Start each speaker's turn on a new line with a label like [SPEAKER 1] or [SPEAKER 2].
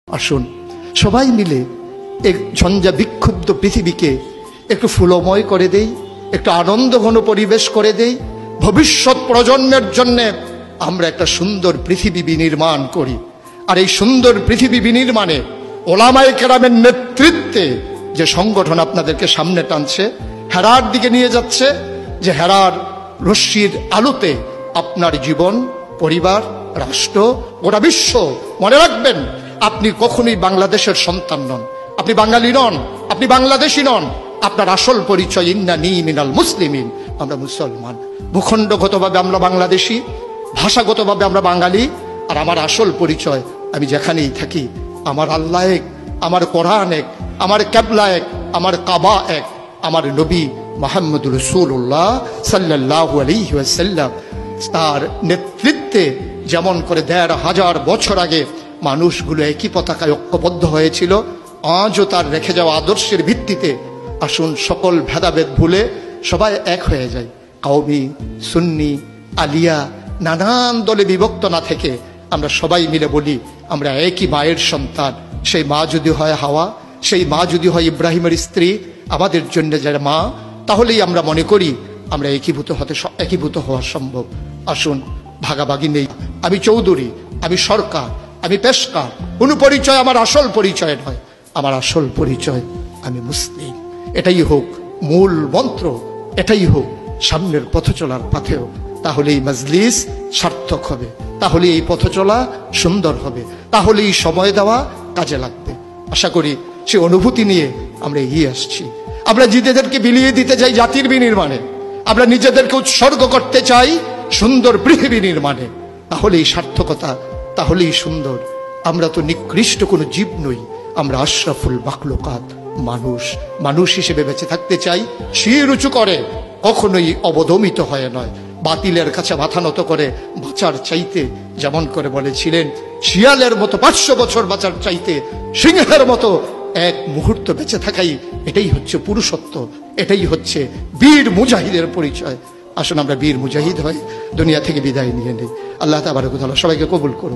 [SPEAKER 1] আসুন সবাই মিলে এক ঝঞ্ঝা বিক্ষুব্ধ পৃথিবীকে একটু ফুলময় করে দেই, একটু আনন্দঘন পরিবেশ করে দেই। ভবিষ্যৎ প্রজন্মের জন্য আমরা একটা সুন্দর পৃথিবী বিনির্মাণ করি। আর এই সুন্দর পৃথিবী বিনির্মাণে ওলামায়ে কেরামের নেতৃত্বে যে সংগঠন আপনাদেরকে সামনে টানছে, হেরার দিকে নিয়ে যাচ্ছে, যে হেরার রশ্মির আলোতে আপনার জীবন, পরিবার, রাষ্ট্র, গোটা বিশ্ব, মনে রাখবেন আপনি কখনোই বাংলাদেশের সন্তান নন, আপনি বাঙালি নন, আপনি বাংলাদেশি নন। আপনার আসল পরিচয় ইন্নানী মিনাল মুসলিমিন, আমরা মুসলমান। ভূখণ্ডগতভাবে আমরা বাংলাদেশি, ভাষাগতভাবে আমরা বাঙালি। আর আমার আসল পরিচয়, আমি যেখানেই থাকি আমার আল্লাহ এক, আমার কোরআন এক, আমার কেবলা এক, আমার কাবা এক, আমার নবী মুহাম্মদ রাসূলুল্লাহ সাল্লাল্লাহু আলাইহি ওয়াসাল্লাম। তার নেতৃত্বে যেমন করে ১৫০০ বছর আগে মানুষগুলো একই পতাকায় ঐক্যবদ্ধ হয়েছিল, আজও তার রেখে যাওয়া আদর্শের ভিত্তিতে আসুন সকল ভেদাভেদ ভুলে সবাই এক হয়ে যায়। কওমি, সুন্নি, আলিয়া, নানান দলে বিভক্ত না থেকে আমরা সবাই মিলে বলি আমরা একই মায়ের সন্তান। সেই মা যদি হয় হাওয়া, সেই মা যদি হয় ইব্রাহিমের স্ত্রী, আমাদের জন্য যারা মা, তাহলেই আমরা মনে করি আমরা একীভূত হওয়া সম্ভব। আসুন, ভাগাভাগি নেই। আমি চৌধুরী, আমি সরকার, আমি পেশকার, কোনো পরিচয় আমার আসল পরিচয় নয়। আমার আসল পরিচয় আমি মুসলিম। এটাই হোক মূল মন্ত্র, এটাই হোক সামনের পথ চলার পাথেও। তাহলে এই মজলিস সার্থক হবে, তাহলে এই পথ চলা সুন্দর হবে, তাহলে এই সময় দেওয়া কাজে লাগবে। আশা করি সে অনুভূতি নিয়ে আমরা এগিয়ে আসছি। আমরা নিজেদেরকে বিলিয়ে দিতে চাই জাতির বিনির্মাণে, আমরা নিজেদেরকে উৎসর্গ করতে চাই সুন্দর পৃথিবী নির্মাণে। তাহলেই সার্থকতা, তাহলেই সুন্দর। আমরা তো নিকৃষ্ট কোনো জীব নই, আমরা আশরাফুল মাখলুকাত, মানুষ। মানুষ হিসেবে বেঁচে থাকতে চাই, শির উঁচু করে, কখনোই অবদমিত হয় নয়, বাতিলের কাছে মাথা নত করে বাঁচার চাইতে, যেমন করে বলেছিলেন শিয়ালের মতো ৫০০ বছর বাঁচার চাইতে সিংহের মতো এক মুহূর্ত বেঁচে থাকাই, এটাই হচ্ছে পুরুষত্ব, এটাই হচ্ছে বীর মুজাহিদের পরিচয়। আসুন আমরা বীর মুজাহিদ হয়ে দুনিয়া থেকে বিদায় নিয়ে নিই। আল্লাহ তাবারক ওয়া তাআলা সবাইকে কবুল করুন।